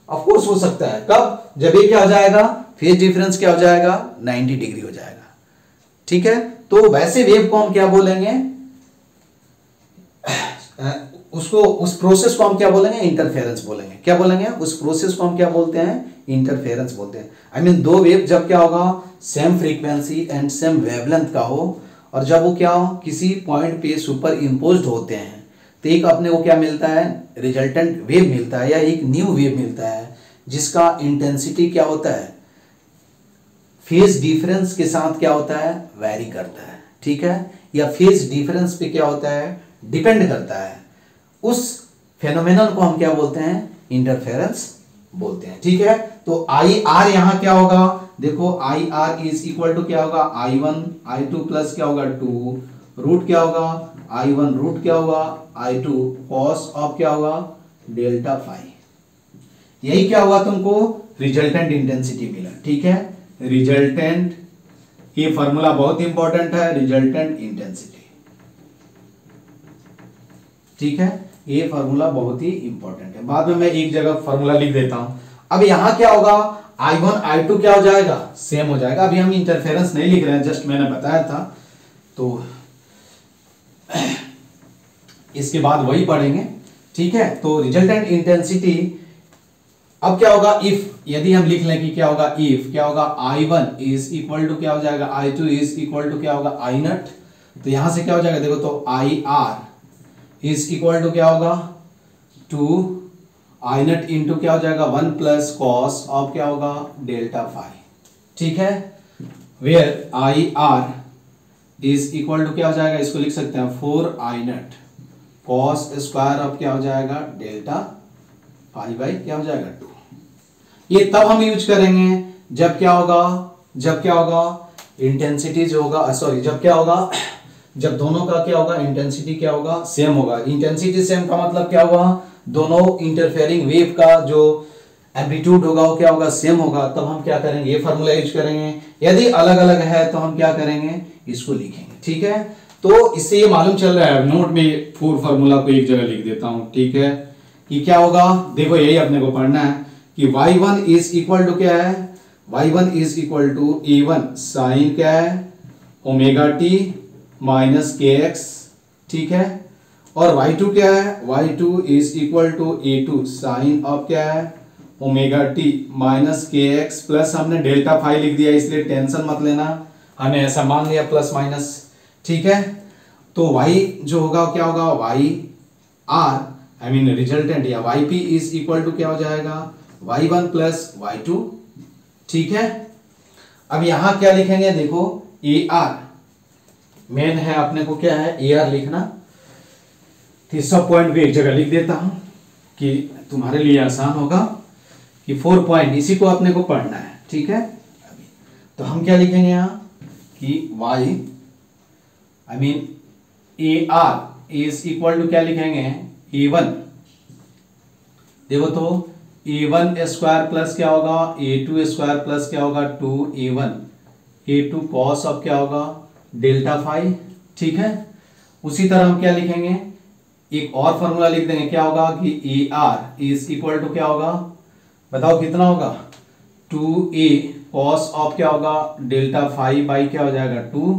ऑफ कोर्स हो सकता है। कब, जब ये क्या हो जाएगा फेज डिफरेंस क्या हो जाएगा 90 डिग्री हो जाएगा। ठीक है, तो वैसे वेव को हम क्या बोलेंगे, उसको उस प्रोसेस को हम क्या बोलेंगे इंटरफेरेंस बोलेंगे। क्या बोलेंगे, उस प्रोसेस को हम क्या बोलते हैं इंटरफेरेंस बोलते हैं। आई मीन दो वेव जब क्या होगा same frequency and same wavelength का हो और जब वो क्या हो किसी पॉइंट पे सुपर इम्पोज्ड होते हैं तो एक अपने को क्या मिलता है रिजल्टेंट वेव मिलता है या एक न्यू वेव मिलता है जिसका इंटेंसिटी क्या होता है फेज डिफरेंस के साथ क्या होता है वैरी करता है। ठीक है, या फेज डिफरेंस पे क्या होता है डिपेंड करता है। उस फेनोमेनन को हम क्या बोलते हैं इंटरफेरेंस बोलते हैं। ठीक है, तो आई आर यहां क्या होगा, देखो I R is equal to क्या होगा I1 I2 प्लस क्या होगा 2 रूट क्या होगा I1 रूट क्या होगा I2 कॉस ऑफ क्या होगा डेल्टा फाई। यही क्या हुआ तुमको रिजल्टेंट इंटेंसिटी मिला। ठीक है, रिजल्टेंट, ये फॉर्मूला बहुत इंपॉर्टेंट है रिजल्टेंट इंटेंसिटी। ठीक है, ये फॉर्मूला बहुत ही इंपॉर्टेंट है, बाद में मैं एक जगह फॉर्मूला लिख देता हूं। अब यहां क्या होगा I1 I2 क्या हो जाएगा सेम हो जाएगा। अभी हम इंटरफेरेंस नहीं लिख रहे हैं, जस्ट मैंने बताया था, तो इसके बाद वही पढ़ेंगे। ठीक है, तो रिजल्टेंट इंटेंसिटी अब क्या होगा इफ, यदि हम लिख लें कि क्या होगा इफ क्या होगा I1 इज इक्वल टू क्या हो जाएगा I2 इज इक्वल टू क्या होगा I नट, तो यहां से क्या हो जाएगा देखो तो IR इज इक्वल टू क्या होगा 2 I नट इंटू क्या हो जाएगा 1 प्लस कॉस ऑफ क्या होगा डेल्टा फाई। ठीक है, where IR is equal to क्या हो जाएगा, इसको लिख सकते हैं 4 I naught cos square of क्या हो जाएगा डेल्टा फाई बाई क्या हो जाएगा 2। ये तब हम यूज करेंगे जब क्या होगा इंटेंसिटी जो होगा सॉरी जब क्या होगा जब दोनों का क्या होगा इंटेंसिटी क्या होगा सेम होगा। इंटेंसिटी सेम का मतलब क्या होगा दोनों इंटरफेयरिंग वेव का जो एम्पलीट्यूड होगा वो क्या होगा सेम होगा, तब हम क्या करेंगे ये फॉर्मूला यूज करेंगे। यदि अलग अलग है तो हम क्या करेंगे इसको लिखेंगे। ठीक है, तो इससे ये मालूम चल रहा है, नोट में 4 फॉर्मूला को एक जगह लिख देता हूं। ठीक है, कि क्या होगा देखो यही अपने को पढ़ना है कि y1 इज इक्वल टू क्या है y1 is equal to E1 sine क्या है ओमेगा टी माइनस के एक्स। ठीक है, और y2 क्या है y2 is equal to E2 sine of क्या है ओमेगा टी माइनस के एक्स प्लस हमने डेल्टा फाई लिख दिया इसलिए टेंशन मत लेना, हमने ऐसा मान लिया प्लस माइनस। ठीक है, तो y जो होगा क्या होगा y r I mean resultant या yp इज इक्वल टू क्या हो जाएगा y1 प्लस y2। ठीक है, अब यहां क्या लिखेंगे देखो AR मेन है अपने को क्या है AR लिखना, तो सब पॉइंट भी एक जगह लिख देता हूं कि तुम्हारे लिए आसान होगा कि 4 पॉइंट इसी को अपने को पढ़ना है। ठीक है, तो हम क्या लिखेंगे यहां कि y I mean AR is equal to क्या लिखेंगे A1 देखो तो A1 स्क्वायर प्लस क्या होगा A2 स्क्वायर प्लस क्या होगा 2A1 A2 कॉस ऑफ क्या होगा डेल्टा फाई। ठीक है, उसी तरह हम क्या लिखेंगे एक और फॉर्मूला लिख देंगे क्या होगा कि AR इज इक्वल टू क्या होगा बताओ कितना होगा 2A कॉस ऑफ क्या होगा डेल्टा फाई बाई क्या हो जाएगा 2।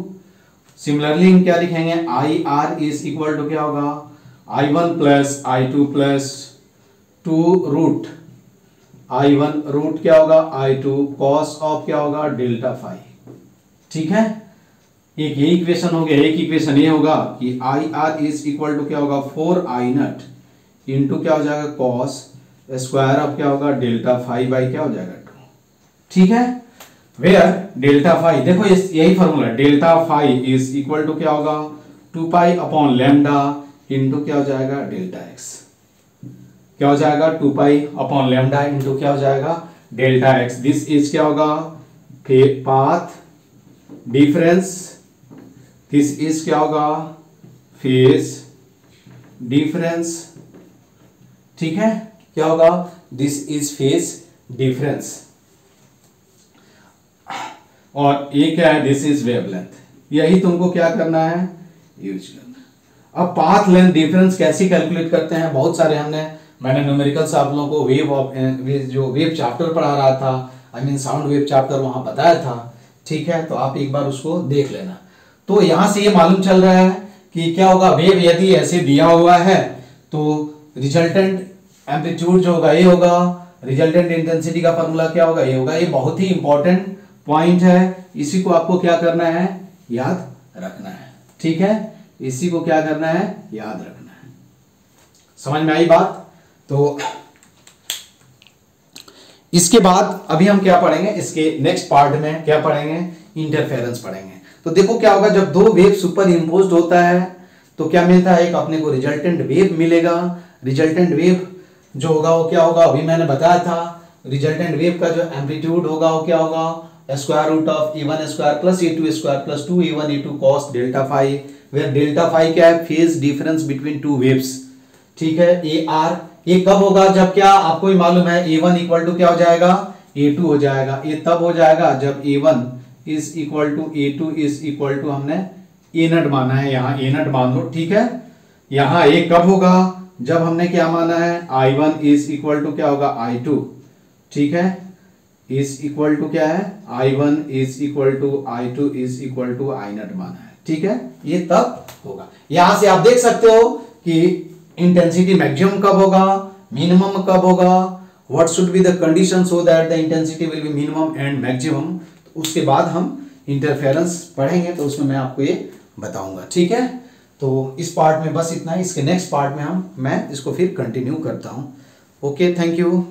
सिमिलरली हम क्या लिखेंगे IR इज इक्वल टू क्या होगा I1 plus I2 plus 2 root I1 root क्या होगा I2 कॉस ऑफ क्या होगा डेल्टा फाई। ठीक है, एक ये इक्वेशन हो गया, एक इक्वेशन ये होगा कि IR इज इक्वल टू क्या होगा 4 I नट इंटू क्या हो जाएगा कॉस स्क्वायर ऑफ क्या होगा डेल्टा फाई बाई क्या हो जाएगा 2। ठीक है, वेयर डेल्टा फाई देखो यही formula delta phi is equal to क्या होगा 2 पाई अपॉन लैम्डा इंटू क्या हो जाएगा डेल्टा एक्स, क्या हो जाएगा 2 पाई अपॉन लैम्डा इंटू क्या हो जाएगा डेल्टा एक्स। दिस इज क्या होगा पाथ डिफरेंस, दिस इज क्या होगा फेज डिफरेंस, ठीक है, क्या होगा दिस इज फेज डिफरेंस, और ये क्या है दिस इज वेवलेंथ। यही तुमको क्या करना है यूज करना। अब पाथ लेंथ डिफरेंस कैसे कैलकुलेट करते हैं, बहुत सारे मैंने न्यूमेरिकल्स आप लोगों को जो वेव चैप्टर पढ़ा रहा था, I mean sound wave chapter वहां बताया था, ठीक है, तो आप एक बार उसको देख लेना। तो यहां से ये मालूम चल रहा है कि क्या होगा, वेव यदि ऐसे दिया हुआ है तो रिजल्टेंट एम्पलीट्यूड जो होगा ये होगा, रिजल्टेंट इंटेंसिटी का फॉर्मूला क्या होगा ये होगा। ये बहुत ही इंपॉर्टेंट पॉइंट है, इसी को आपको क्या करना है याद रखना है, ठीक है, इसी को क्या करना है याद रखना है। समझ में आई बात। तो इसके बाद अभी हम क्या पढ़ेंगे, इसके नेक्स्ट पार्ट में क्या पढ़ेंगे, इंटरफेरेंस पढ़ेंगे। तो देखो क्या होगा, जब दो वेव सुपर इम्पोज्ड होता है तो क्या मिलता है, एक अपने को रिजल्टेंट वेव मिलेगा। रिजल्टेंट वेव जो होगा वो क्या होगा, अभी मैंने बताया था, रिजल्टेंट वेव का जो एम्पलीट्यूड होगा वो क्या होगा square root of A one square plus A two square plus 2a1 a2 cos delta phi, where delta phi क्या है phase difference between two waves, ठीक है। ए आर ये कब होगा, जब क्या आपको ही मालूम है a1 इक्वल टू क्या हो जाएगा a2 हो जाएगा। ये तब हो जाएगा जब a1 is equal to a2 is equal to हमने ए नट माना है, यहाँ ए नट मान लो, ठीक है। यहाँ ये कब होगा, जब हमने क्या माना है I1 इज इक्वल टू क्या होगा I2, ठीक है, इज इक्वल टू क्या है I1 is equal to I2 is equal to I naught माना है, ठीक है, ये तब होगा। यहां से आप देख सकते हो कि इंटेंसिटी मैक्सिमम कब होगा, मिनिमम कब होगा, what should be the condition so that the intensity will be minimum and maximum. उसके बाद हम इंटरफेरेंस पढ़ेंगे तो उसमें मैं आपको ये बताऊंगा, ठीक है। तो इस पार्ट में बस इतना ही, इसके नेक्स्ट पार्ट में मैं इसको फिर कंटिन्यू करता हूं। Okay, thank you.